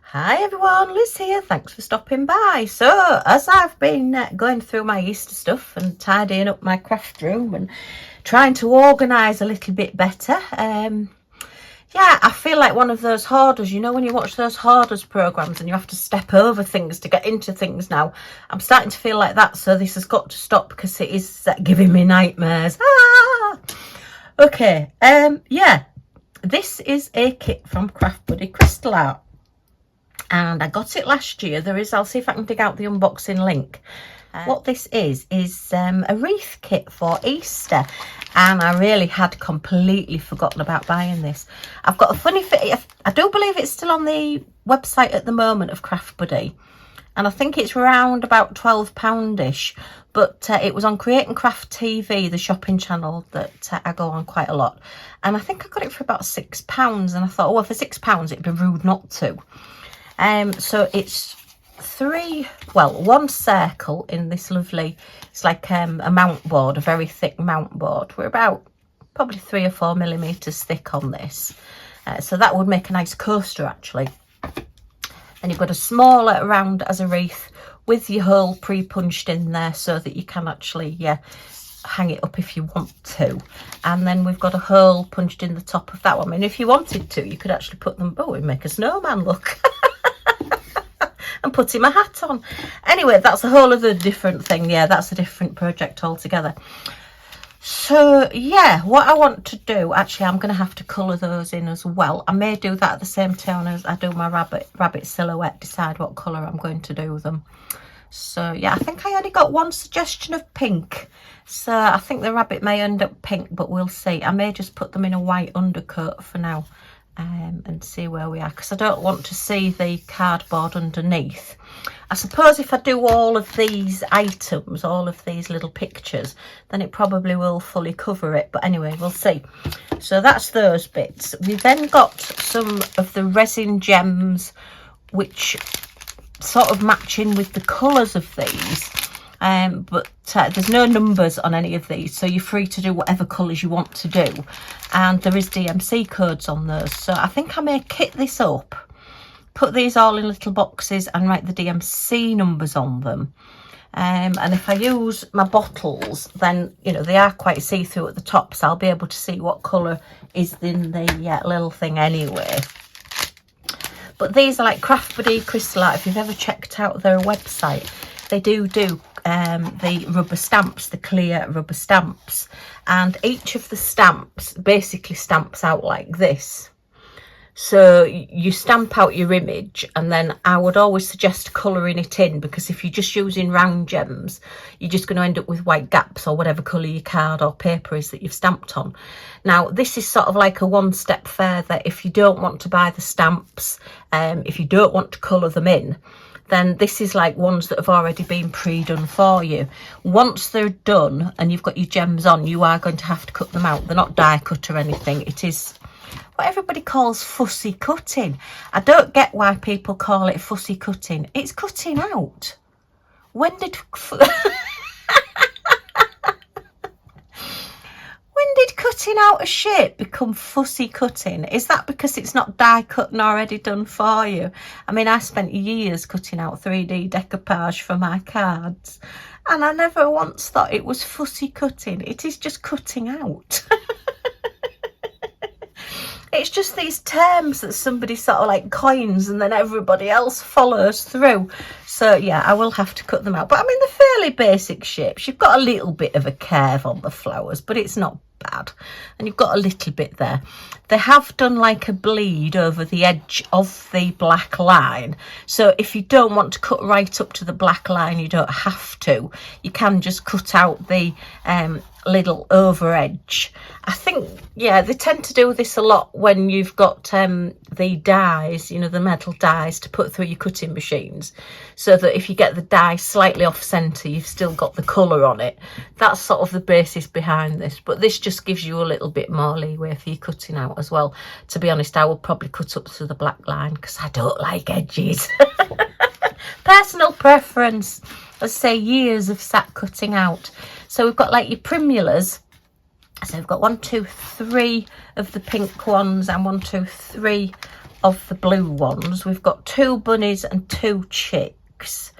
Hi everyone, Liz here. Thanks for stopping by. So, as I've been going through my Easter stuff and tidying up my craft room and trying to organise a little bit better, yeah, I feel like one of those hoarders. You know when you watch those hoarders programmes and you have to step over things to get into things now? I'm starting to feel like that, so this has got to stop because it is giving me nightmares. Okay, yeah, this is a kit from craftbuddy Crystal Art. And I got it last year. I'll see if I can dig out the unboxing link. What this is a wreath kit for Easter, and I really had completely forgotten about buying this. I've got a funny fit. I do believe it's still on the website at the moment of craftbuddy, and I think it's around about £12-ish, but it was on Create and Craft TV, the shopping channel that I go on quite a lot, and I think I got it for about £6, and I thought, oh, well, for £6 it'd be rude not to. So it's one circle in this lovely, it's like a mount board, a very thick mount board. We're about probably 3 or 4 millimeters thick on this. So that would make a nice coaster actually. And you've got a smaller round as a wreath with your hole pre-punched in there so that you can actually hang it up if you want to. And then we've got a hole punched in the top of that one. And if you wanted to, you could actually put them, oh, it'd make a snowman look. And put him a hat on. Anyway, that's a whole other different thing. Yeah, that's a different project altogether. So yeah, what I want to do, actually I'm going to have to colour those in as well. I may do that at the same time as I do my rabbit silhouette, decide what colour I'm going to do them. So yeah, I think I only got one suggestion of pink, so I think the rabbit may end up pink, but we'll see. I may just put them in a white undercoat for now. And see where we are, because I don't want to see the cardboard underneath. I suppose if I do all of these items, all of these little pictures, then it probably will fully cover it, but anyway, we'll see. So that's those bits. We then got some of the resin gems which sort of match in with the colours of these, but there's no numbers on any of these, so you're free to do whatever colours you want to do, and there is DMC codes on those. So I think I may kit this up, put these all in little boxes and write the DMC numbers on them, and if I use my bottles, then you know they are quite see-through at the top, so I'll be able to see what colour is in the little thing anyway. But these are like craftbuddy Crystal Art. If you've ever checked out their website, they do the rubber stamps, the clear rubber stamps, and each of the stamps basically stamps out like this. So you stamp out your image, and then I would always suggest colouring it in, because if you're just using round gems, you're just going to end up with white gaps or whatever colour your card or paper is that you've stamped on. Now this is sort of like a one step further. If you don't want to buy the stamps, if you don't want to colour them in, then this is like ones that have already been pre-done for you. Once they're done and you've got your gems on, you are going to have to cut them out. They're not die cut or anything. It is what everybody calls fussy cutting. I don't get why people call it fussy cutting. It's cutting out. When did cutting out a shape become fussy cutting? Is that because it's not die cut and already done for you? I mean, I spent years cutting out 3D decoupage for my cards, and I never once thought it was fussy cutting. It is just cutting out. It's just these terms that somebody sort of like coins and then everybody else follows through. So yeah, I will have to cut them out. But I mean, they're fairly basic shapes. You've got a little bit of a curve on the flowers, but it's not bad. And you've got a little bit there. They have done like a bleed over the edge of the black line. So if you don't want to cut right up to the black line, you don't have to. You can just cut out the little over edge. I think, yeah, they tend to do this a lot when you've got the dies, you know, the metal dies to put through your cutting machines, so that if you get the die slightly off centre, you've still got the colour on it. That's sort of the basis behind this, but this just gives you a little bit more leeway for your cutting out as well. To be honest, I will probably cut up to the black line because I don't like edges. Personal preference. Let's say years of sat cutting out. So we've got like your primulas. So we've got 1, 2, 3 of the pink ones, and 1, 2, 3 of the blue ones. We've got 2 bunnies and 2 chicks.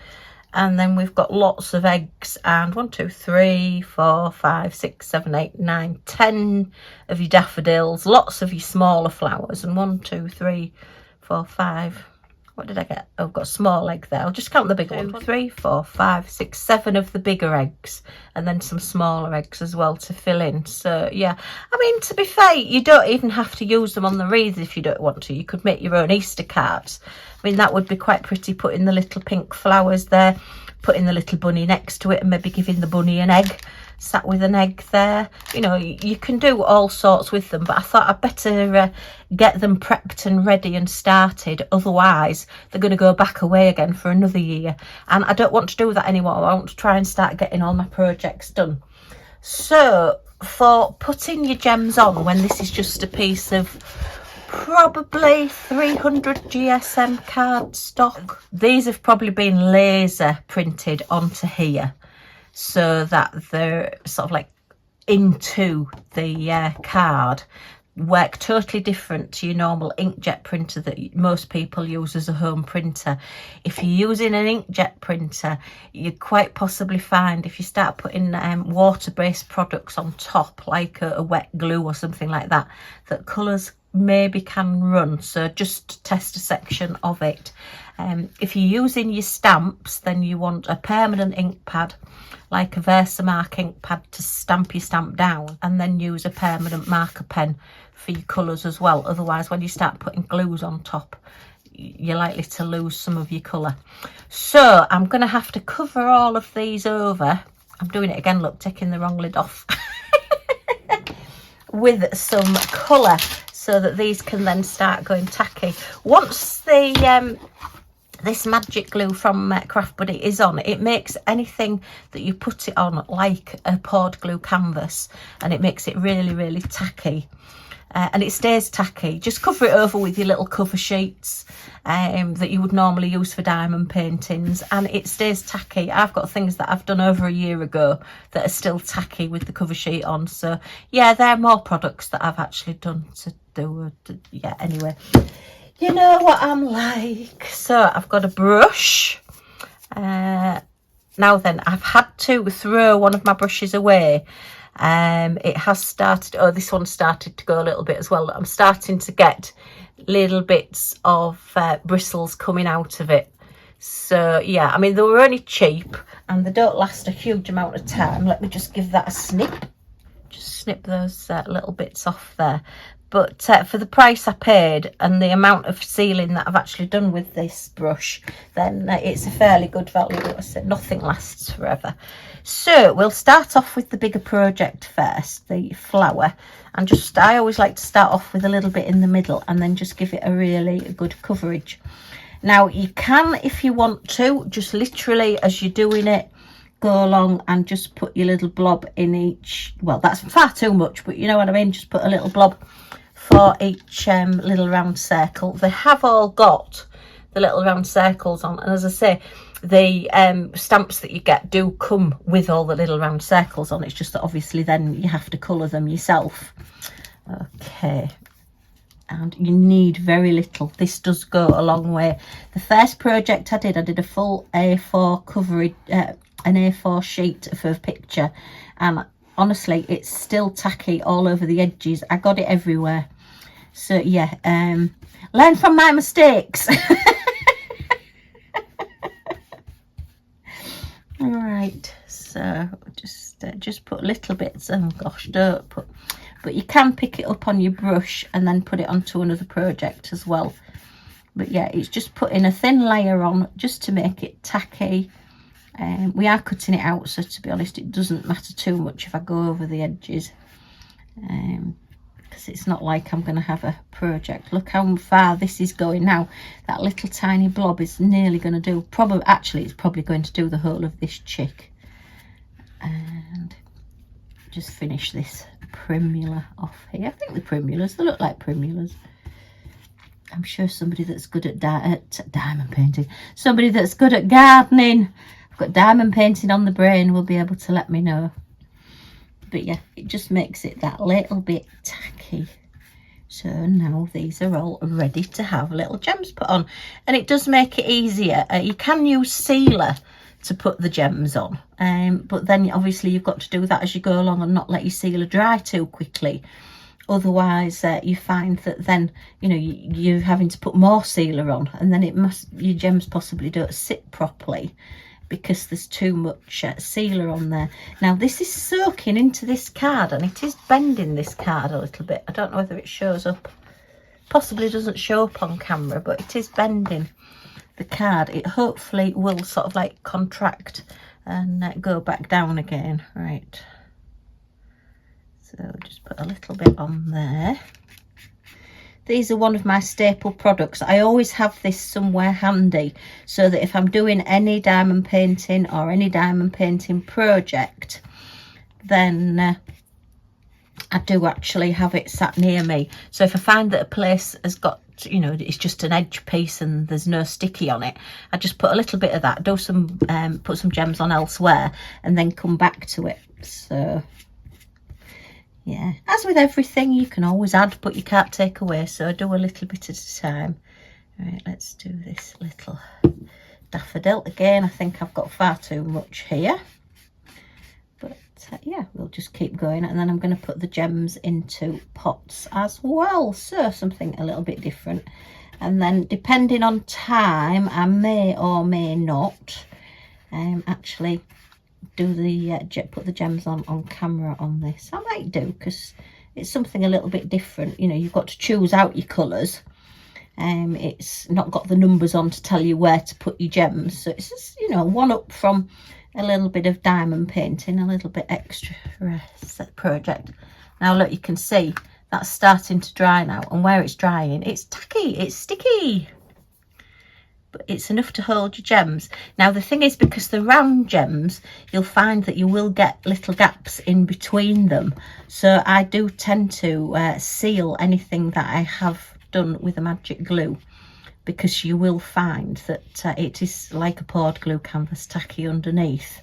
And then we've got lots of eggs and 1, 2, 3, 4, 5, 6, 7, 8, 9, 10 of your daffodils, lots of your smaller flowers, and 1, 2, 3, 4, 5. What did I get? Oh, I've got a small egg there. I'll just count the big one. 2, 3, 4, 5, 6, 7 of the bigger eggs, and then some smaller eggs as well to fill in. So yeah, I mean, to be fair, you don't even have to use them on the wreath if you don't want to. You could make your own Easter cards. I mean, that would be quite pretty, putting the little pink flowers there, putting the little bunny next to it, and maybe giving the bunny an egg, sat with an egg there. You know, you can do all sorts with them, but I thought I'd better get them prepped and ready and started. Otherwise, they're going to go back away again for another year. And I don't want to do that anymore. I want to try and start getting all my projects done. So, for putting your gems on, when this is just a piece of probably 300 GSM cardstock. These have probably been laser printed onto here so that they're sort of like into the card. Work totally different to your normal inkjet printer that most people use as a home printer. If you're using an inkjet printer, you quite possibly find if you start putting water-based products on top, like a wet glue or something like that, that colours maybe can run. So just test a section of it. If you're using your stamps, then you want a permanent ink pad, like a Versamark ink pad, to stamp your stamp down, and then use a permanent marker pen for your colours as well. Otherwise, when you start putting glues on top, you're likely to lose some of your colour. So I'm going to have to cover all of these over. I'm doing it again, look, taking the wrong lid off. With some colour, so that these can then start going tacky. Once the this magic glue from Craft Buddy is on, it makes anything that you put it on like a poured glue canvas, and it makes it really, really tacky. And it stays tacky. Just cover it over with your little cover sheets that you would normally use for diamond paintings, and it stays tacky. I've got things that I've done over a year ago that are still tacky with the cover sheet on. So yeah, there are more products that I've actually done to do. Yeah, anyway, you know what I'm like. So I've got a brush. Now then, I've had to throw one of my brushes away. It has started, oh, this one started to go a little bit as well. I'm starting to get little bits of bristles coming out of it. So yeah, I mean, they were only cheap and they don't last a huge amount of time. Let me just give that a snip. Just snip those little bits off there. But for the price I paid and the amount of sealing that I've actually done with this brush, then it's a fairly good value. I said nothing lasts forever. So we'll start off with the bigger project first, the flower. And just, I always like to start off with a little bit in the middle and then just give it a really good coverage. Now you can, if you want to, just literally as you're doing it, go along and just put your little blob in each. Well, that's far too much, but you know what I mean. Just put a little blob for each little round circle. They have all got the little round circles on, and as I say, the stamps that you get do come with all the little round circles on. It's just that obviously then you have to colour them yourself. Okay, and you need very little. This does go a long way. The first project I did a full A4 coverage, an A4 sheet for a picture, and honestly it's still tacky all over the edges. I got it everywhere. So yeah, learn from my mistakes. All right, so just put little bits. Oh gosh, don't put, but you can pick it up on your brush and then put it onto another project as well. But yeah, it's just putting a thin layer on just to make it tacky. We are cutting it out, so to be honest, it doesn't matter too much if I go over the edges, because it's not like I'm going to have a project. Look how far this is going now. That little tiny blob is nearly going to do, probably, actually it's probably going to do the whole of this chick. And just finish this primula off here. I think the primulas, they look like primulas. I'm sure somebody that's good at diamond painting, somebody that's good at gardening, I've got diamond painting on the brain, will be able to let me know. But yeah, it just makes it that little bit tacky. So now these are all ready to have little gems put on, and it does make it easier. You can use sealer to put the gems on, but then obviously you've got to do that as you go along and not let your sealer dry too quickly. Otherwise you find that then, you know, you're having to put more sealer on, and then your gems possibly don't sit properly because there's too much sealer on there. Now this is soaking into this card, and it is bending this card a little bit. I don't know whether it shows up, possibly doesn't show up on camera, but it is bending the card. It hopefully will sort of like contract and go back down again. Right, so just put a little bit on there. These are one of my staple products. I always have this somewhere handy, so that if I'm doing any diamond painting or any diamond painting project, then I do actually have it sat near me. So if I find that a place has got, you know, it's just an edge piece and there's no sticky on it, I just put a little bit of that, do some put some gems on elsewhere, and then come back to it. So yeah, as with everything, you can always add, but you can't take away. So do a little bit at a time. Right, let's do this little daffodil. Again, I think I've got far too much here. But yeah, we'll just keep going. And then I'm going to put the gems into pots as well. So something a little bit different. And then depending on time, I may or may not actually do the put the gems on camera on this. I might do, because it's something a little bit different. You know, you've got to choose out your colours. It's not got the numbers on to tell you where to put your gems, so it's just, you know, one up from a little bit of diamond painting, a little bit extra project. Now look, you can see that's starting to dry now, and where it's drying, it's tacky, it's sticky, but it's enough to hold your gems. Now the thing is, because they're round gems, you'll find that you will get little gaps in between them. So I do tend to seal anything that I have done with a magic glue, because you will find that it is like a poured glue canvas, tacky underneath.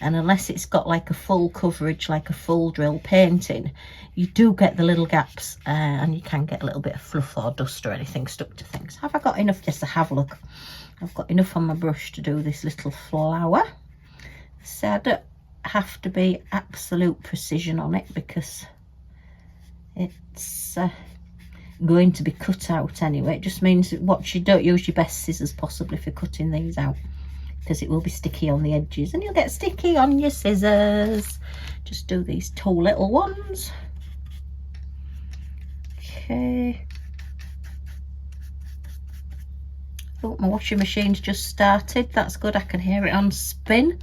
And unless it's got like a full coverage, like a full drill painting, you do get the little gaps, and you can get a little bit of fluff or dust or anything stuck to things. Have I got enough? Yes, I have. Look, I've got enough on my brush to do this little flower. So I don't have to be absolute precision on it, because it's going to be cut out anyway. It just means that you don't use your best scissors possibly for cutting these out, because it will be sticky on the edges and you'll get sticky on your scissors. Just do these two little ones. Okay. Oh, my washing machine's just started. That's good, I can hear it on spin.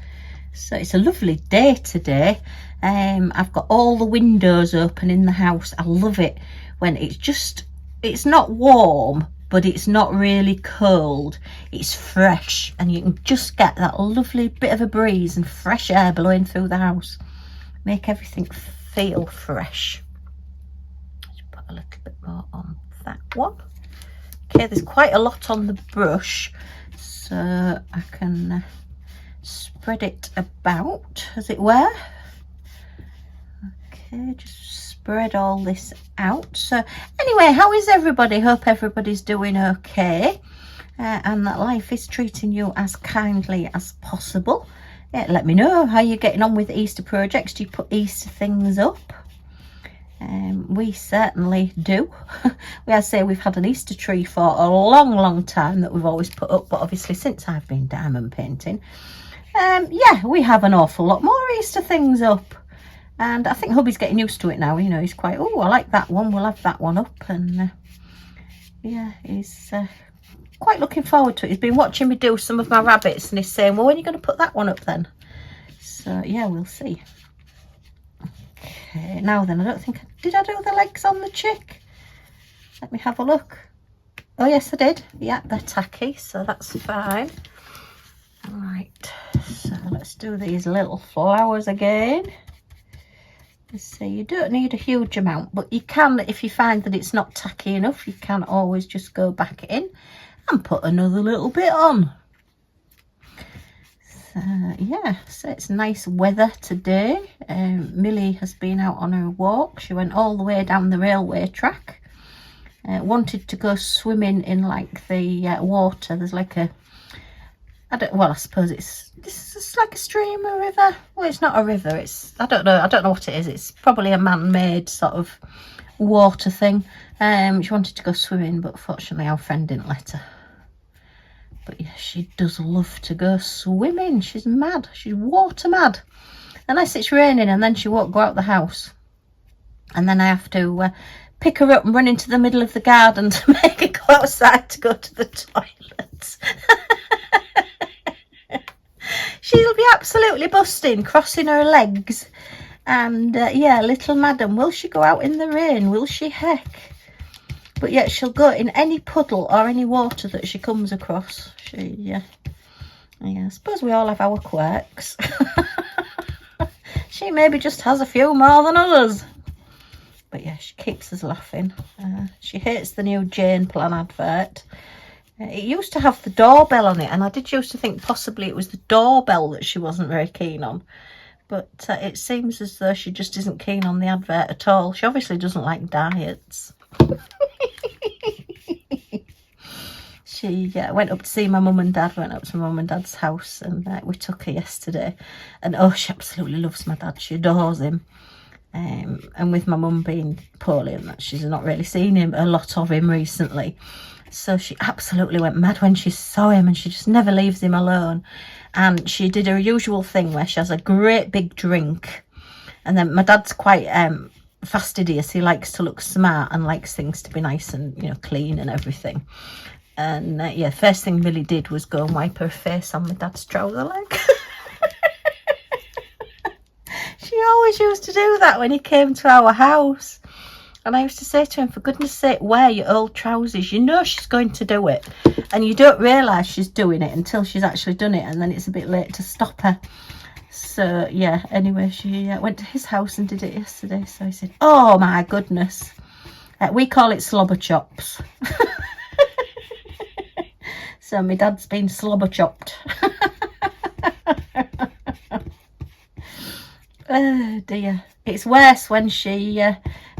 So it's a lovely day today. I've got all the windows open in the house. I love it when it's not warm, but it's not really cold. It's fresh, and you can just get that lovely bit of a breeze and fresh air blowing through the house. Make everything feel fresh. Just put a little bit more on that one. Okay, there's quite a lot on the brush, so I can spread it about, as it were. Okay, just spread all this out. So anyway, how is everybody? Hope everybody's doing okay, and that life is treating you as kindly as possible. Yeah, let me know how you're getting on with Easter projects. Do you put Easter things up? We certainly do. I say we've had an Easter tree for a long time that we've always put up, but obviously since I've been diamond painting, yeah, we have an awful lot more Easter things up. And I think hubby's getting used to it now. You know, he's quite, oh, I like that one, we'll have that one up. And yeah, he's quite looking forward to it. He's been watching me do some of my rabbits, and he's saying, well, when are you going to put that one up then? So yeah, we'll see. Okay, now then, I don't think, did I do the legs on the chick? Let me have a look. Oh yes, I did. Yeah, they're tacky, so that's fine. All right, so let's do these little flowers again. So you don't need a huge amount, but you can, if you find that it's not tacky enough, you can always just go back in and put another little bit on. So yeah, so it's nice weather today. Millie has been out on her walk. She went all the way down the railway track, wanted to go swimming in like the water. There's like a, I suppose this is like a stream, a river. Well, it's not a river, it's, I don't know what it is. It's probably a man-made sort of water thing. She wanted to go swimming, but fortunately our friend didn't let her. But yeah, she does love to go swimming. She's mad, she's water mad. Unless it's raining, and then she won't go out the house. And then I have to pick her up and run into the middle of the garden to make her go outside to go to the toilet. She'll be absolutely busting, crossing her legs. And yeah, little madam, will she go out in the rain? Will she heck? But yet she'll go in any puddle or any water that she comes across. Yeah, I suppose we all have our quirks. She maybe just has a few more than others. But yeah, she keeps us laughing. She hates the new Jane Plan advert. It used to have the doorbell on it, and I did used to think possibly it was the doorbell that she wasn't very keen on. But it seems as though she just isn't keen on the advert at all. She obviously doesn't like diets. She went up to see my mum and dad, went up to my mum and dad's house, and we took her yesterday. And oh, she absolutely loves my dad. She adores him. And with my mum being poorly and that, she's not really seen a lot of him recently. So she absolutely went mad when she saw him, and she just never leaves him alone. And she did her usual thing where she has a great big drink. And then my dad's quite fastidious. He likes to look smart and likes things to be nice and, you know, clean and everything. And yeah, first thing Millie did was go and wipe her face on my dad's trouser leg. She always used to do that when he came to our house. And I used to say to him, for goodness sake, wear your old trousers. You know she's going to do it. And you don't realise she's doing it until she's actually done it. And then it's a bit late to stop her. So, yeah, anyway, she went to his house and did it yesterday. So he said, oh, my goodness. We call it slobber chops. So my dad's been slobber chopped. Oh, dear. It's worse when she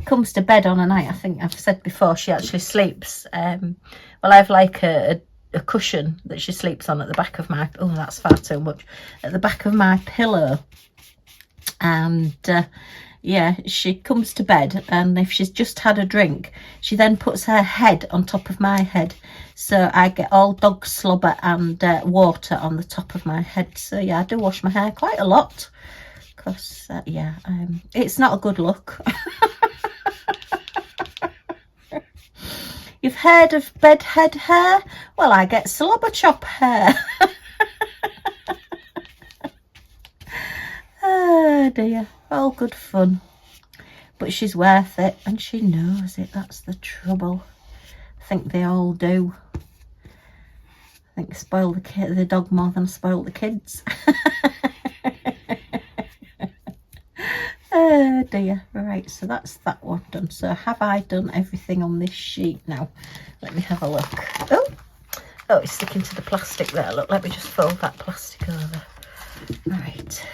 comes to bed on a night. I think I've said before, she actually sleeps. Well, I have like a cushion that she sleeps on at the back of my, oh, that's far too much, at the back of my pillow. And yeah, she comes to bed, and if she's just had a drink, she then puts her head on top of my head. So I get all dog slobber and water on the top of my head. So yeah, I do wash my hair quite a lot. Because, yeah, it's not a good look. You've heard of bedhead hair? Well, I get slobber chop hair. Oh, dear. All good fun. But she's worth it, and she knows it. That's the trouble. I think they all do. I think spoil the dog more than spoil the kids. Oh dear. Right, so that's that one done. So have I done everything on this sheet now? Let me have a look. Oh, it's sticking to the plastic there. Look, let me just fold that plastic over. Right.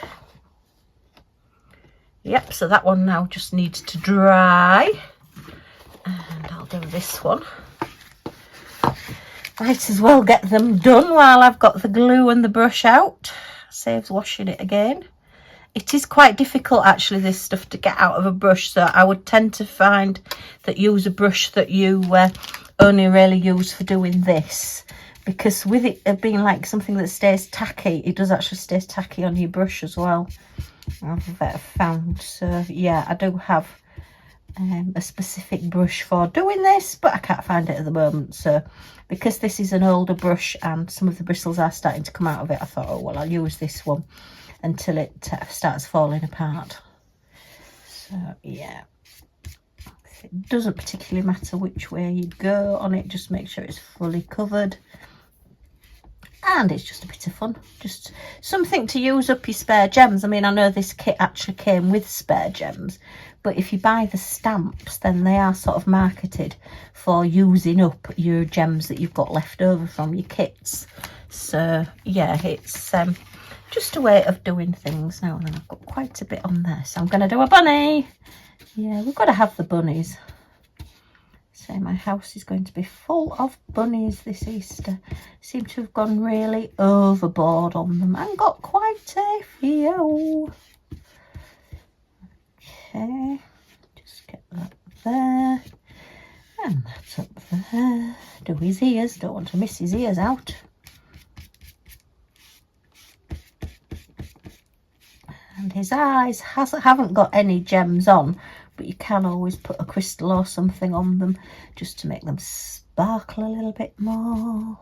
Yep, so that one now just needs to dry. And I'll do this one. Might as well get them done while I've got the glue and the brush out. Saves washing it again. It is quite difficult, actually, this stuff to get out of a brush. So I would tend to find that use a brush that you only really use for doing this. Because with it being like something that stays tacky, it does actually stay tacky on your brush as well. I've found. So yeah, I do have a specific brush for doing this, but I can't find it at the moment. So because this is an older brush and some of the bristles are starting to come out of it, I thought, oh well, I'll use this one until it starts falling apart. So yeah, it doesn't particularly matter which way you go on it, just make sure it's fully covered. And it's just a bit of fun, just something to use up your spare gems. I mean, I know this kit actually came with spare gems, but if you buy the stamps, then they are sort of marketed for using up your gems that you've got left over from your kits. So yeah, it's just a way of doing things. Now then, I've got quite a bit on there, so I'm going to do a bunny. Yeah, we've got to have the bunnies. So my house is going to be full of bunnies this Easter. Seem to have gone really overboard on them and got quite a few. Okay, just get that there. And that's up there. Do his ears, don't want to miss his ears out. And his eyes haven't got any gems on, but you can always put a crystal or something on them just to make them sparkle a little bit more.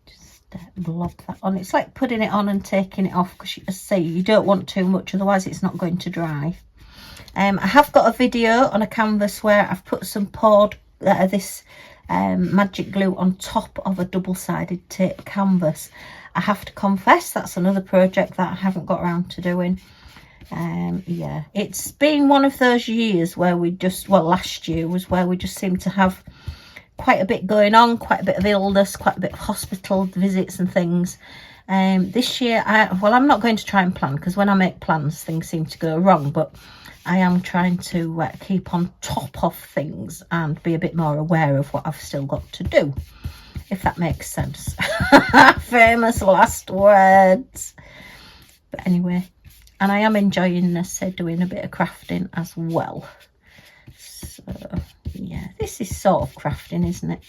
Just blob that on. It's like putting it on and taking it off, because you see, you don't want too much, otherwise it's not going to dry. I have got a video on a canvas where I've put some poured this magic glue on top of a double-sided tape canvas. I have to confess, that's another project that I haven't got around to doing. Yeah, it's been one of those years where we just, well, last year was where we just seemed to have quite a bit going on, quite a bit of illness, quite a bit of hospital visits and things. This year, I'm not going to try and plan, because when I make plans, things seem to go wrong, but I am trying to keep on top of things and be a bit more aware of what I've still got to do, if that makes sense. Famous last words. But anyway, and I am enjoying doing a bit of crafting as well. So yeah, this is sort of crafting, isn't it?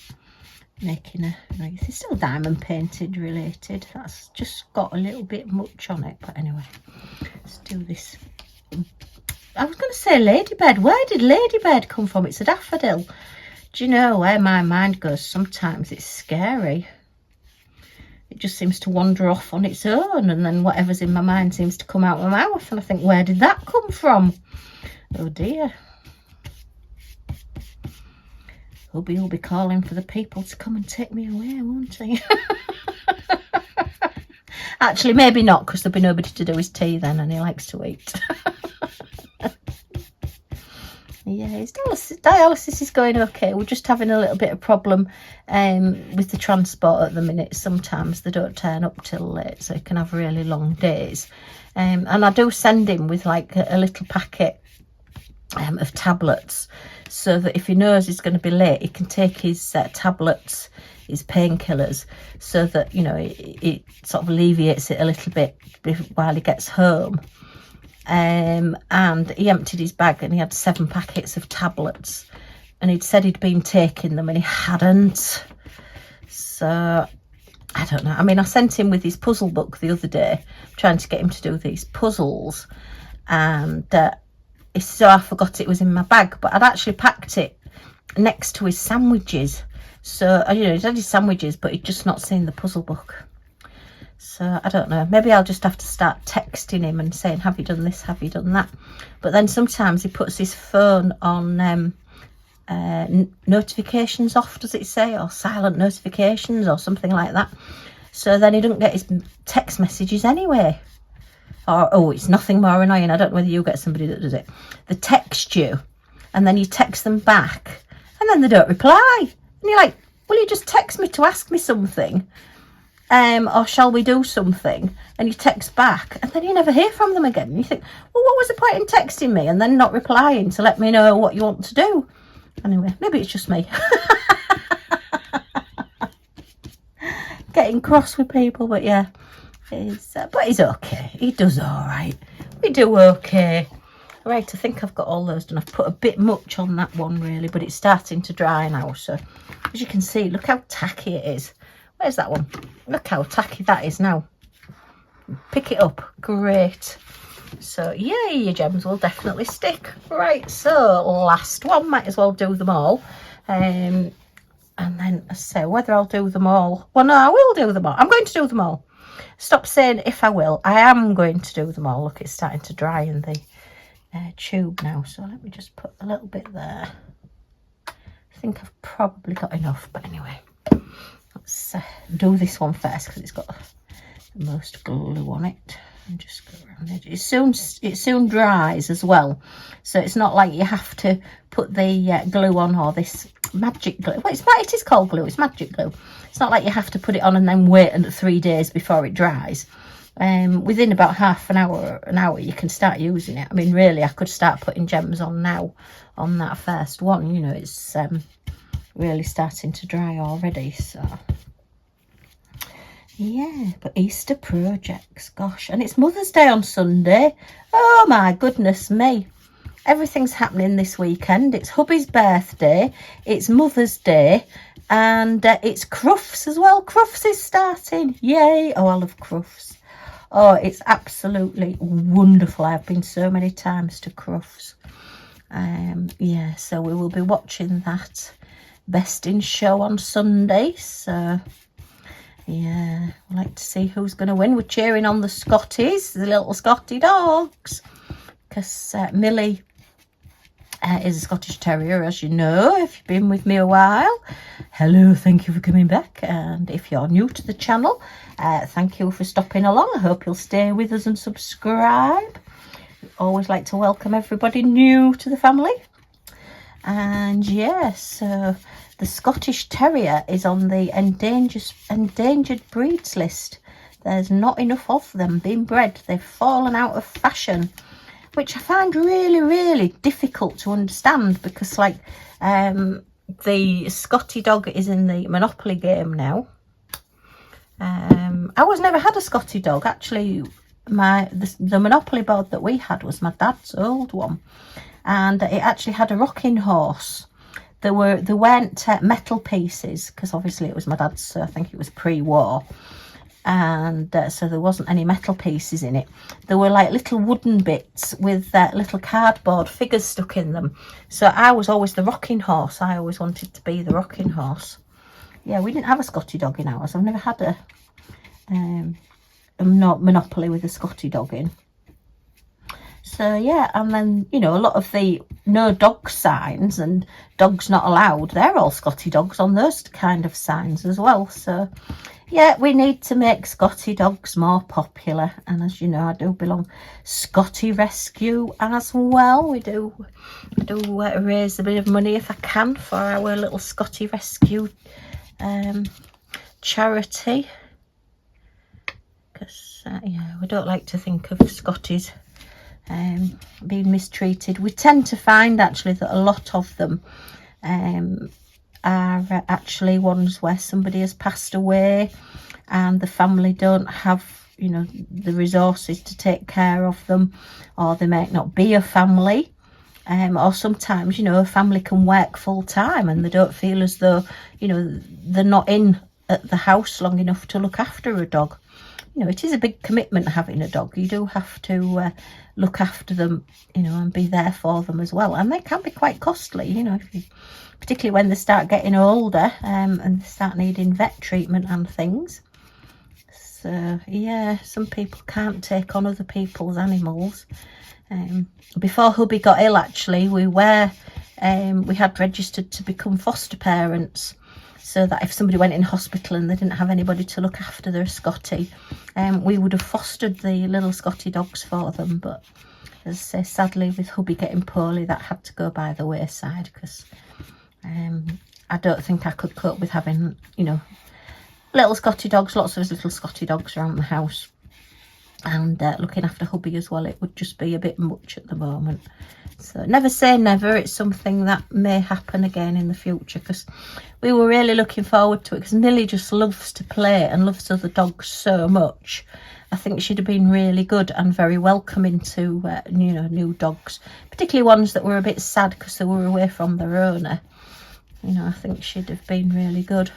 Making a wreath. It's still diamond painted related. That's just got a little bit much on it, but anyway, let's do this. I was going to say ladybird. Where did ladybird come from? It's a daffodil. Do you know where my mind goes? Sometimes it's scary. It just seems to wander off on its own, and then whatever's in my mind seems to come out of my mouth, and I think, where did that come from? Oh dear. Hubby will be calling for the people to come and take me away, won't he? Actually, maybe not, because there'll be nobody to do his tea then, and he likes to eat. Yeah, his dialysis is going okay. We're just having a little bit of problem with the transport at the minute. Sometimes they don't turn up till late, so he can have really long days. And I do send him with like a little packet of tablets, so that if he knows he's going to be late, he can take his tablets, his painkillers, so that, you know, it sort of alleviates it a little bit while he gets home. And he emptied his bag and he had 7 packets of tablets, and he'd said he'd been taking them and he hadn't. So I don't know. I mean, I sent him with his puzzle book the other day, trying to get him to do these puzzles, and so I forgot it was in my bag, but I'd actually packed it next to his sandwiches. So, you know, he'd had his sandwiches, but he'd just not seen the puzzle book. So I don't know, maybe I'll just have to start texting him and saying, have you done this, have you done that? But then sometimes he puts his phone on notifications off, does it say, or silent notifications or something like that. So then he doesn't get his text messages anyway. Or, oh, it's nothing more annoying, I don't know whether you get somebody that does it. They text you and then you text them back and then they don't reply. And you're like, will you just text me to ask me something? Or shall we do something? And you text back and then you never hear from them again. And you think, well, what was the point in texting me and then not replying to let me know what you want to do? Anyway, maybe it's just me. Getting cross with people, but yeah. But he's okay. He does all right. We do okay. Right, I think I've got all those done. I've put a bit much on that one, really, but it's starting to dry now. So, as you can see, look how tacky it is. Where's that one? Look how tacky that is now. Pick it up. Great. So, yay, your gems will definitely stick. Right, so last one. Might as well do them all. And then, so whether I'll do them all. Well, no, I will do them all. I'm going to do them all. Stop saying if I will. I am going to do them all. Look, it's starting to dry in the tube now. So let me just put a little bit there. I think I've probably got enough, but anyway. Let's do this one first because it's got the most glue on it. And just go around it. It soon dries as well, so it's not like you have to put the glue on, or this magic glue. Well, it is called glue. It's magic glue. It's not like you have to put it on and then wait 3 days before it dries. within about half an hour you can start using it. I mean, really, I could start putting gems on now on that first one. You know, it's really starting to dry already. So yeah, but Easter projects, gosh, and it's Mother's Day on Sunday. Oh my goodness me, everything's happening this weekend. It's hubby's birthday, it's Mother's Day, and it's Crufts as well. Crufts is starting, yay. Oh, I love Crufts. Oh, it's absolutely wonderful. I've been so many times to Crufts. Yeah, so we will be watching that Best in Show on Sunday. So yeah, I'd like to see who's going to win. We're cheering on the Scotties, the little Scotty dogs, because Millie is a Scottish Terrier, as you know, if you've been with me a while. Hello, thank you for coming back. And if you're new to the channel, thank you for stopping along. I hope you'll stay with us and subscribe. Always like to welcome everybody new to the family. And yes, so the Scottish Terrier is on the endangered breeds list. There's not enough of them being bred. They've fallen out of fashion, which I find really, really difficult to understand, because like the Scotty dog is in the Monopoly game now. I was never had a Scotty dog. Actually, the Monopoly board that we had was my dad's old one, and it actually had a rocking horse. There weren't metal pieces, because obviously it was my dad's, so I think it was pre-war, and so there wasn't any metal pieces in it. There were like little wooden bits with little cardboard figures stuck in them. So I was always the rocking horse. I always wanted to be the rocking horse. Yeah, we didn't have a Scotty dog in ours. I've never had a Monopoly with a Scotty dog in. So yeah, and then, you know, a lot of the no dog signs and dogs not allowed, they're all Scotty dogs on those kind of signs as well. So yeah, we need to make Scotty dogs more popular. And as you know, I do belong Scotty Rescue as well. I do raise a bit of money if I can for our little Scotty Rescue charity, because yeah, we don't like to think of Scotties being mistreated. We tend to find actually that a lot of them are actually ones where somebody has passed away and the family don't have, you know, the resources to take care of them, or they might not be a family, or sometimes, you know, a family can work full time and they don't feel as though, you know, they're not in at the house long enough to look after a dog. You know, it is a big commitment having a dog. You do have to look after them, you know, and be there for them as well. And they can be quite costly, you know, particularly when they start getting older and they start needing vet treatment and things. So yeah, some people can't take on other people's animals. Before hubby got ill, actually, we had registered to become foster parents, so that if somebody went in hospital and they didn't have anybody to look after their Scotty, we would have fostered the little Scotty dogs for them. But as I say, sadly, with hubby getting poorly, that had to go by the wayside, because I don't think I could cope with having, you know, little Scotty dogs, lots of little Scotty dogs around the house, and looking after hubby as well. It would just be a bit much at the moment. So never say never. It's something that may happen again in the future, because we were really looking forward to it, because Millie just loves to play and loves other dogs so much. I think she'd have been really good and very welcoming to you know, new dogs, particularly ones that were a bit sad because they were away from their owner. You know, I think she'd have been really good.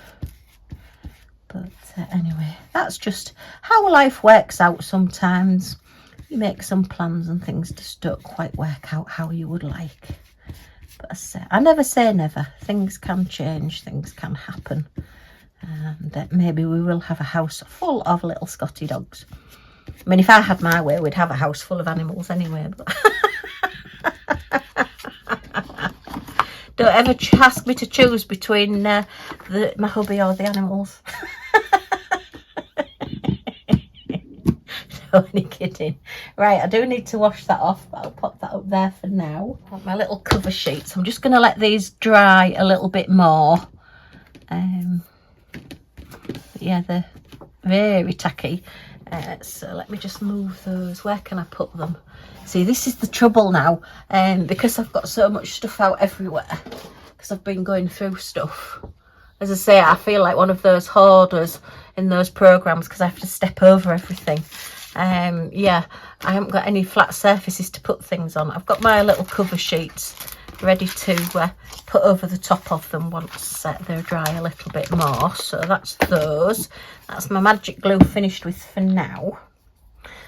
But anyway, that's just how life works out sometimes. You make some plans and things just don't quite work out how you would like. But I never say never. Things can change, things can happen. And maybe we will have a house full of little Scotty dogs. I mean, if I had my way, we'd have a house full of animals anyway. But don't ever ask me to choose between my hubby or the animals. Only kidding. Right, I do need to wash that off, but I'll pop that up there for now. My little cover sheets, I'm just going to let these dry a little bit more. Yeah, they're very tacky. So let me just move those. Where can I put them? See, this is the trouble now, because I've got so much stuff out everywhere, because I've been going through stuff. As I say, I feel like one of those hoarders in those programs because I have to step over everything. Yeah, I haven't got any flat surfaces to put things on. I've got my little cover sheets ready to put over the top of them once they're dry a little bit more. So that's those. That's my magic glue finished with for now.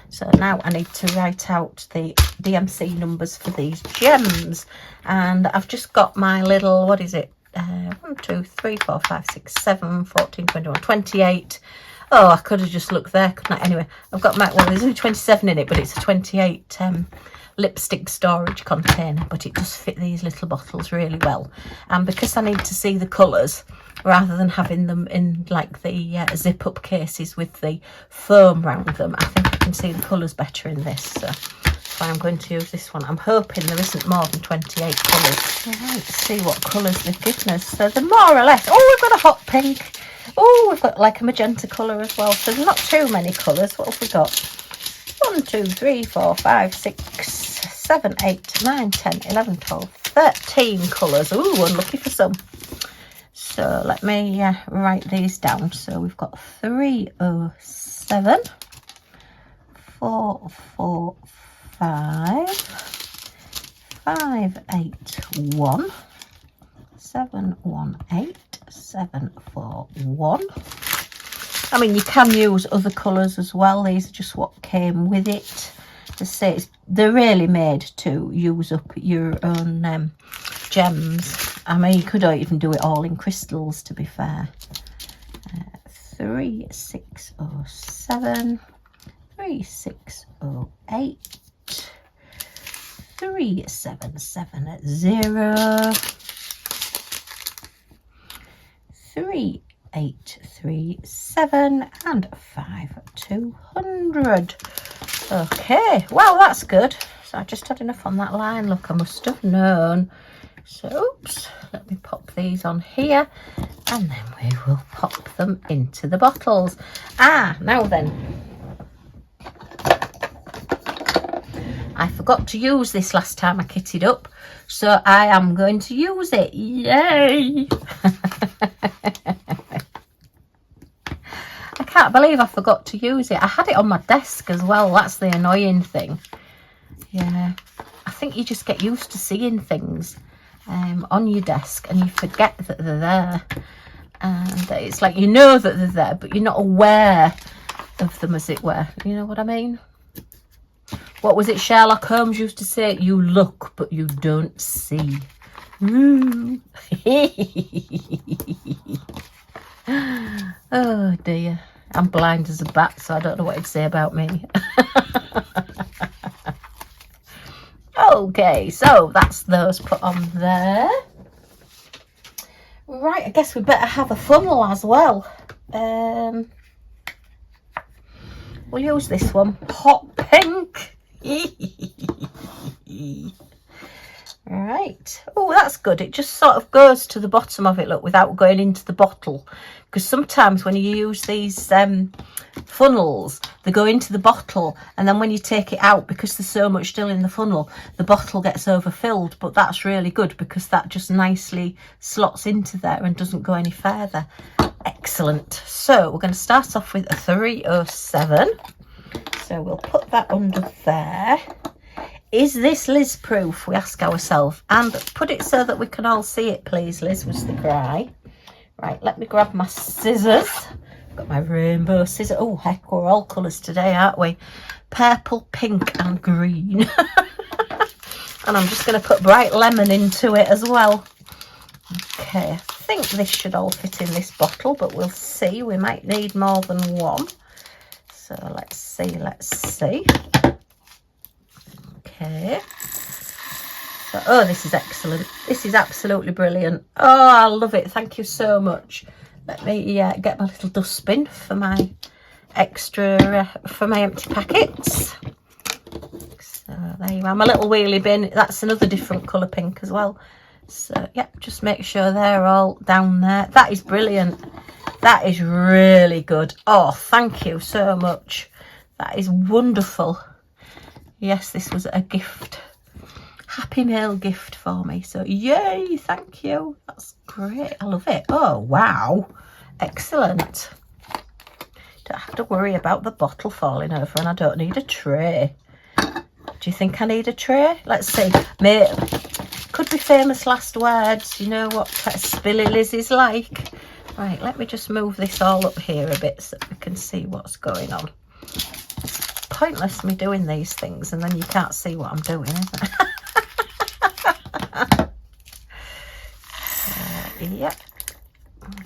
So now I need to write out the DMC numbers for these gems. And I've just got my little, what is it? 1, 2, 3, 4, 5, 6, 7, 14, 21, 28. Oh, I could have just looked there, couldn't I? Anyway, I've got my, well, there's only 27 in it, but it's a 28 lipstick storage container, but it does fit these little bottles really well. And because I need to see the colours rather than having them in like the zip up cases with the foam round them, I think I can see the colours better in this. So that's why I'm going to use this one. I'm hoping there isn't more than 28 colours. Right, let's see what colours they've given us. So they're more or less, oh, we've got a hot pink. Oh, we've got like a magenta colour as well. So there's not too many colours. What have we got? 1, 2, 3, 4, 5, 6, 7, 8, 9, 10, 11, 12, 13 colours. Ooh, unlucky for some. So let me write these down. So we've got 307, 445, 581, 718, 741. I mean, you can use other colours as well. These are just what came with it. To say they're really made to use up your own gems. I mean, you could even do it all in crystals, to be fair. 3607, 3608, 3770, 3837 and 5200. Okay, well, that's good. So I just had enough on that line. Look, I must have known. So oops, let me pop these on here and then we will pop them into the bottles. Now then, I forgot to use this last time I kitted up, so I am going to use it. Yay! I can't believe I forgot to use it. I had it on my desk as well. That's the annoying thing. Yeah, I think you just get used to seeing things on your desk and you forget that they're there. And it's like, you know that they're there, but you're not aware of them, as it were. You know what I mean? What was it Sherlock Holmes used to say? You look, but you don't see. Oh dear, I'm blind as a bat, so I don't know what he'd say about me. Okay, so that's those put on there. Right, I guess we better have a funnel as well. We'll use this one, hot pink. Right. Oh, that's good. It just sort of goes to the bottom of it, look, without going into the bottle. Because sometimes when you use these funnels, they go into the bottle, and then when you take it out, because there's so much still in the funnel, the bottle gets overfilled. But that's really good because that just nicely slots into there and doesn't go any further. Excellent. So we're going to start off with a 307. So we'll put that under there. Is this Liz proof, we ask ourselves, and put it so that we can all see it, please, Liz, was the cry. Right, let me grab my scissors. Got my rainbow scissors. Oh heck, we're all colours today, aren't we? Purple, pink and green. And I'm just going to put bright lemon into it as well. Okay, I think this should all fit in this bottle, but we'll see. We might need more than one. So let's see, Okay. So, oh, this is excellent. This is absolutely brilliant. Oh, I love it. Thank you so much. Let me get my little dustbin for my extra, for my empty packets. So there you are, my little wheelie bin. That's another different colour pink as well. So, yeah, just make sure they're all down there. That is brilliant. That is really good. Oh, thank you so much. That is wonderful. Yes, this was a gift. Happy mail gift for me. So yay, thank you. That's great. I love it. Oh, wow. Excellent. Don't have to worry about the bottle falling over, and I don't need a tray. Do you think I need a tray? Let's see. Could be famous last words. You know what Spilly Liz is like. Right, let me just move this all up here a bit so we can see what's going on. It's pointless me doing these things and then you can't see what I'm doing, isn't it? Yep.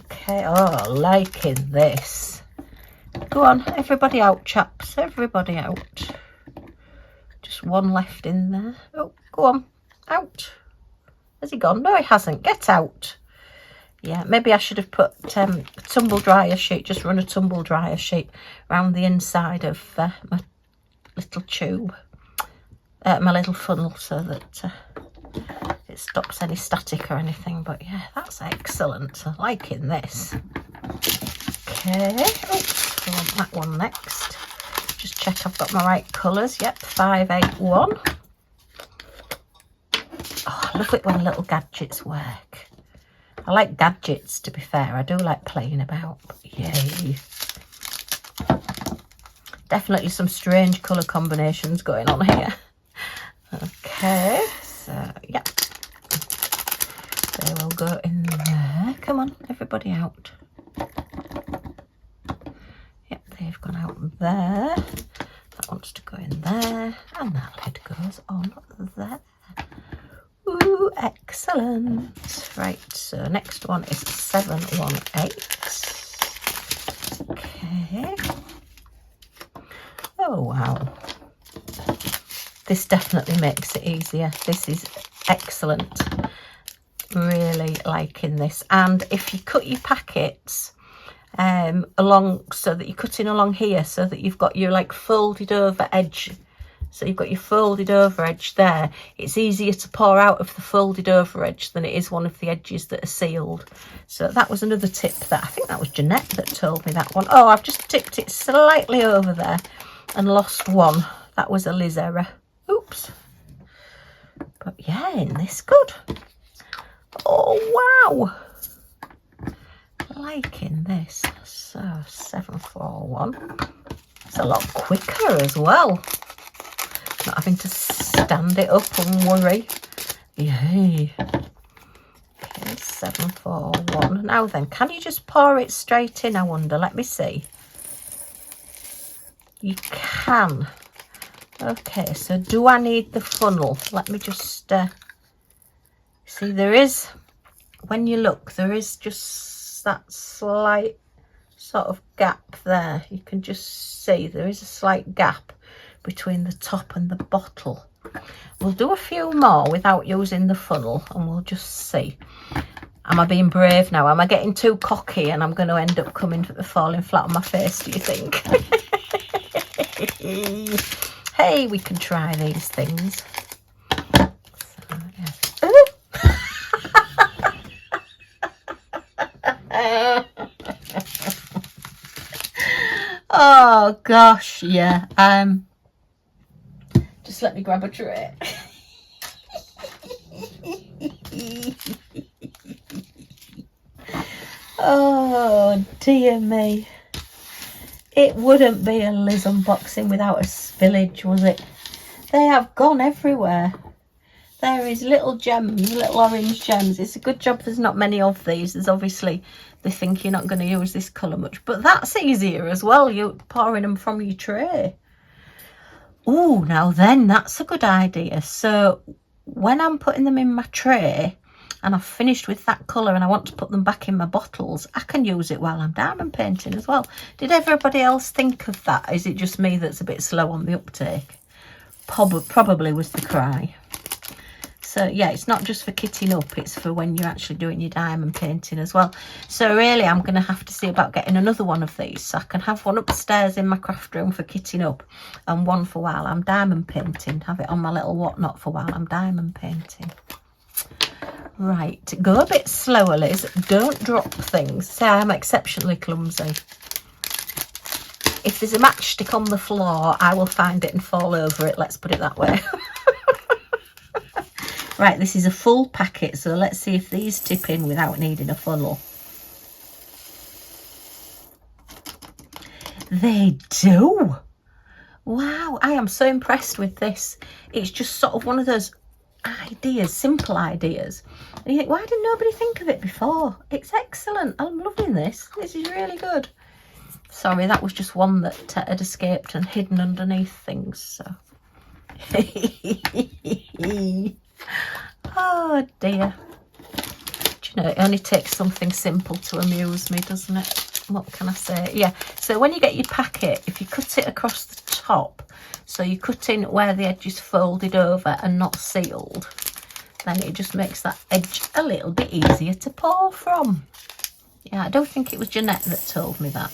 Okay. Oh, liking this. Go on, everybody out, chaps. Everybody out. Just one left in there. Oh, go on. Out. Has he gone? No, he hasn't. Get out. Yeah, maybe I should have put a tumble dryer sheet, just run a tumble dryer sheet around the inside of my little tube, my little funnel, so that it stops any static or anything. But yeah, that's excellent. I'm liking this. Okay, oops, I want that one next. Just check I've got my right colours. Yep, 581. Oh, I love it when little gadgets work. I like gadgets, to be fair. I do like playing about, but yay. Definitely some strange colour combinations going on here. Okay, so, yeah. They will go in there. Come on, everybody out. Yep, they've gone out there. That wants to go in there. And that lid goes on there. Ooh, excellent. Right, so next one is 718. Okay. Oh, wow. This definitely makes it easier. This is excellent. Really liking this. And if you cut your packets along, so that you're cutting along here, so that you've got your like folded over edge. So you've got your folded over edge there. It's easier to pour out of the folded over edge than it is one of the edges that are sealed. So that was another tip that, I think that was Jeanette that told me that one. Oh, I've just tipped it slightly over there and lost one. That was a Liz error. Oops. But yeah, isn't this good? Oh, wow. Liking this. So 741. It's a lot quicker as well. Not having to stand it up and worry. Yay. Okay, 741. Now then, can you just pour it straight in, I wonder? Let me see. You can. Okay, so do I need the funnel? Let me just see, there is, when you look, there is just that slight sort of gap there. You can just see there is a slight gap between the top and the bottle. We'll do a few more without using the funnel and we'll just see. Am I being brave now? Am I getting too cocky and I'm going to end up falling flat on my face, do you think? Hey, we can try these things. So, yes. Oh gosh, yeah. Just let me grab a tray. Oh dear me. It wouldn't be a Liz unboxing without a spillage, was it? They have gone everywhere. There is little gems, little orange gems. It's a good job there's not many of these. There's obviously, they think you're not going to use this colour much. But that's easier as well. You're pouring them from your tray. Oh, now then, that's a good idea. So when I'm putting them in my tray and I've finished with that colour and I want to put them back in my bottles, I can use it while I'm diamond painting as well. Did everybody else think of that? Is it just me that's a bit slow on the uptake? Probably was the cry. So yeah, it's not just for kitting up, it's for when you're actually doing your diamond painting as well. So really, I'm going to have to see about getting another one of these. So I can have one upstairs in my craft room for kitting up and one for while I'm diamond painting. Have it on my little whatnot for while I'm diamond painting. Right, go a bit slower, Liz. Don't drop things. Say I'm exceptionally clumsy. if there's a matchstick on the floor, I will find it and fall over it, let's put it that way. Right, this is a full packet, so let's see if these tip in without needing a funnel. They do. Wow, I am so impressed with this. It's just sort of one of those ideas, simple ideas. And you think, why did nobody think of it before? It's excellent. I'm loving this. This is really good. Sorry, that was just one that had escaped and hidden underneath things. So. Oh dear. Do you know, it only takes something simple to amuse me, doesn't it? What can I say? Yeah, so when you get your packet, if you cut it across the top, so you cut in where the edge is folded over and not sealed, then it just makes that edge a little bit easier to pour from. Yeah, I don't think it was Jeanette that told me that.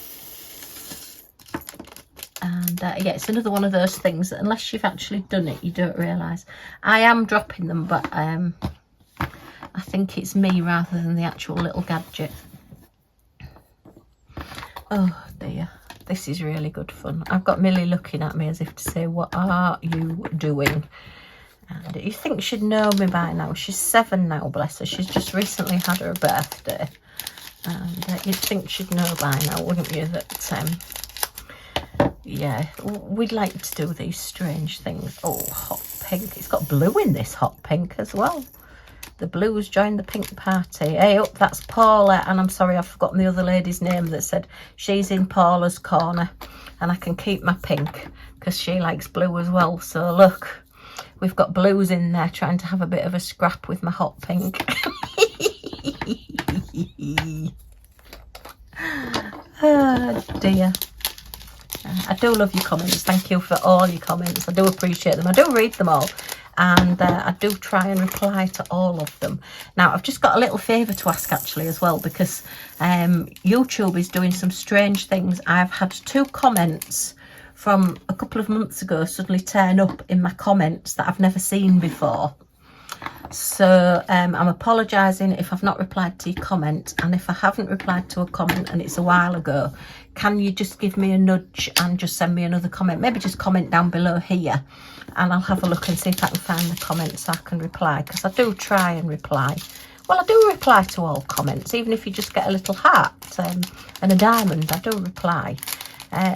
And yeah, it's another one of those things that unless you've actually done it, you don't realise. I am dropping them, but I think it's me rather than the actual little gadget. Oh dear, this is really good fun. I've got Millie looking at me as if to say, what are you doing? And you think she'd know me by now. She's 7 now, bless her. She's just recently had her birthday. And you'd think she'd know by now, wouldn't you, that, yeah, we'd like to do these strange things. Oh, hot pink. It's got blue in this hot pink as well. The blues joined the pink party. Hey up, that's Paula, and I'm sorry I've forgotten the other lady's name that said she's in Paula's corner, and I can keep my pink because she likes blue as well. So look, we've got blues in there trying to have a bit of a scrap with my hot pink. Oh dear. I do love your comments. Thank you for all your comments. I do appreciate them. I do read them all. And I do try and reply to all of them. Now, I've just got a little favour to ask actually as well, because YouTube is doing some strange things. I've had 2 comments from a couple of months ago suddenly turn up in my comments that I've never seen before. So I'm apologising if I've not replied to your comment, and if I haven't replied to a comment and it's a while ago, can you just give me a nudge and just send me another comment? Maybe just comment down below here and I'll have a look and see if I can find the comments so I can reply, because I do try and reply. Well, I do reply to all comments, even if you just get a little heart and a diamond, I do reply.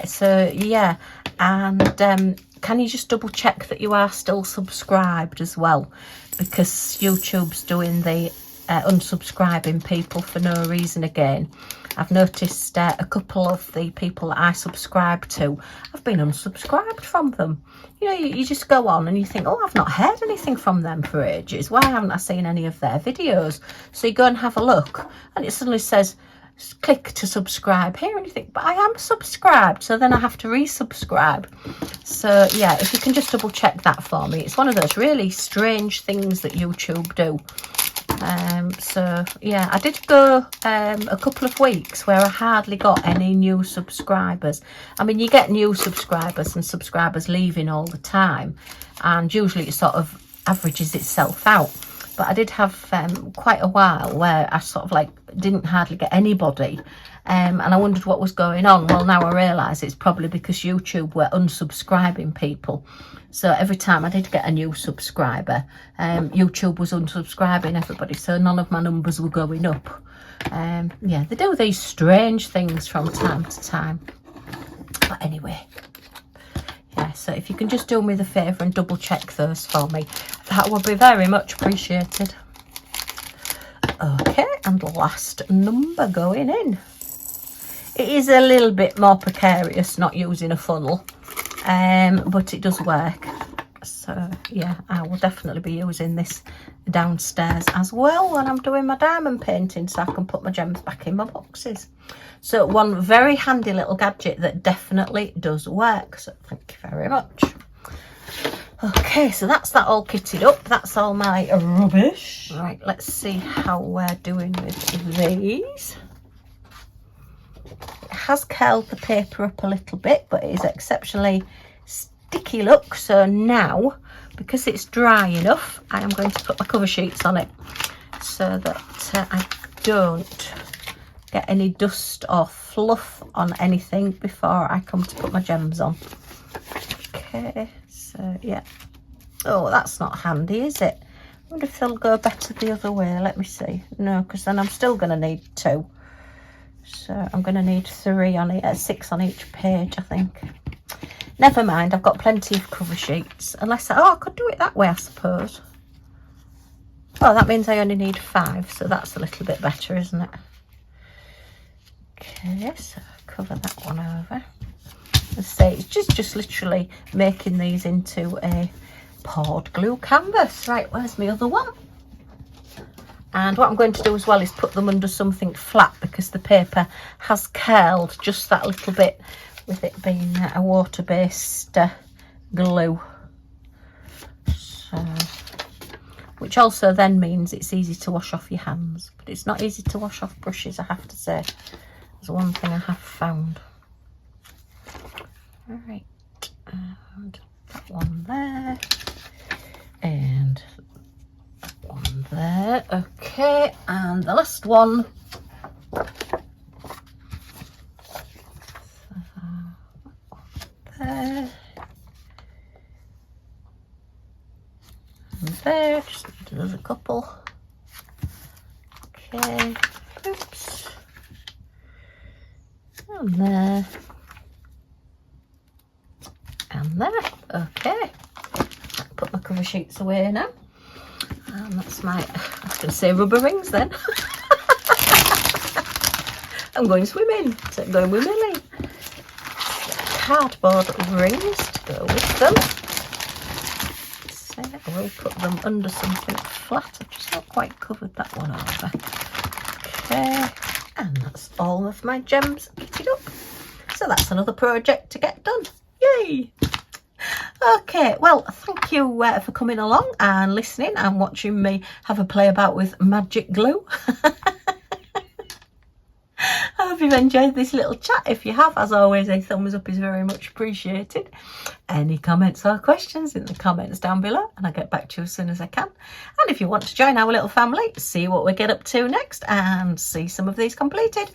So yeah, and can you just double check that you are still subscribed as well, because YouTube's doing the unsubscribing people for no reason again. I've noticed a couple of the people that I subscribe to, I've been unsubscribed from them. You know, you just go on and you think, oh, I've not heard anything from them for ages. Why haven't I seen any of their videos? So you go and have a look and it suddenly says, click to subscribe here, and you think, but I am subscribed, so then I have to resubscribe. So yeah, if you can just double check that for me. It's one of those really strange things that YouTube do. So yeah, I did go a couple of weeks where I hardly got any new subscribers. I mean, you get new subscribers and subscribers leaving all the time, and usually it sort of averages itself out. But I did have quite a while where I sort of like didn't hardly get anybody, and I wondered what was going on. Well, now I realise it's probably because YouTube were unsubscribing people. So every time I did get a new subscriber, YouTube was unsubscribing everybody, so none of my numbers were going up. Yeah, they do these strange things from time to time. But anyway, yeah, so if you can just do me the favour and double check those for me, that would be very much appreciated. Okay, and last number going in. It is a little bit more precarious not using a funnel, but it does work. So yeah, I will definitely be using this downstairs as well when I'm doing my diamond painting, so I can put my gems back in my boxes. So one very handy little gadget that definitely does work, so thank you very much. Okay, so that's that all kitted up. That's all my rubbish. Right, let's see how we're doing with these. It has curled the paper up a little bit, but it is exceptionally sticky look. So now, because it's dry enough, I am going to put my cover sheets on it so that I don't get any dust or fluff on anything before I come to put my gems on. Okay, so yeah. Oh, that's not handy, is it? I wonder if they'll go better the other way. Let me see. No, because then I'm still going to need 2. So I'm going to need 3 on it, 6 on each page, I think. Never mind, I've got plenty of cover sheets. Unless I could do it that way, I suppose. Oh, that means I only need 5, so that's a little bit better, isn't it? Okay, so cover that one over. Let's say it's just literally making these into a poured glue canvas. Right, where's my other one? And what I'm going to do as well is put them under something flat, because the paper has curled just that little bit with it being a water-based glue. So, which also then means it's easy to wash off your hands, but it's not easy to wash off brushes, I have to say. There's one thing I have found. All right, and that one there, and that one there. Okay, and the last one. There. And there, just need another couple. Okay, oops. And there. And there. Okay. Put my cover sheets away now. And that's my, I was going to say rubber rings then. I'm going swimming. So I'm going with Millie. Cardboard rings to go with them. So I will put them under something flat. I've just not quite covered that one over. Okay. And that's all of my gems kitted up. So that's another project to get done. Yay! Okay, well, thank you for coming along and listening and watching me have a play about with magic glue. I hope you've enjoyed this little chat. If you have, as always, a thumbs up is very much appreciated. Any comments or questions in the comments down below, and I'll get back to you as soon as I can. And if you want to join our little family, see what we get up to next and see some of these completed,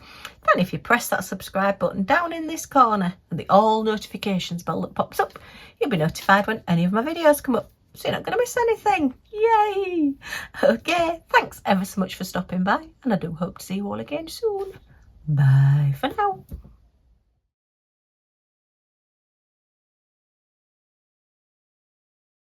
then if you press that subscribe button down in this corner and the all notifications bell that pops up, you'll be notified when any of my videos come up, so you're not going to miss anything. Yay! Okay, thanks ever so much for stopping by, and I do hope to see you all again soon. Bye for now.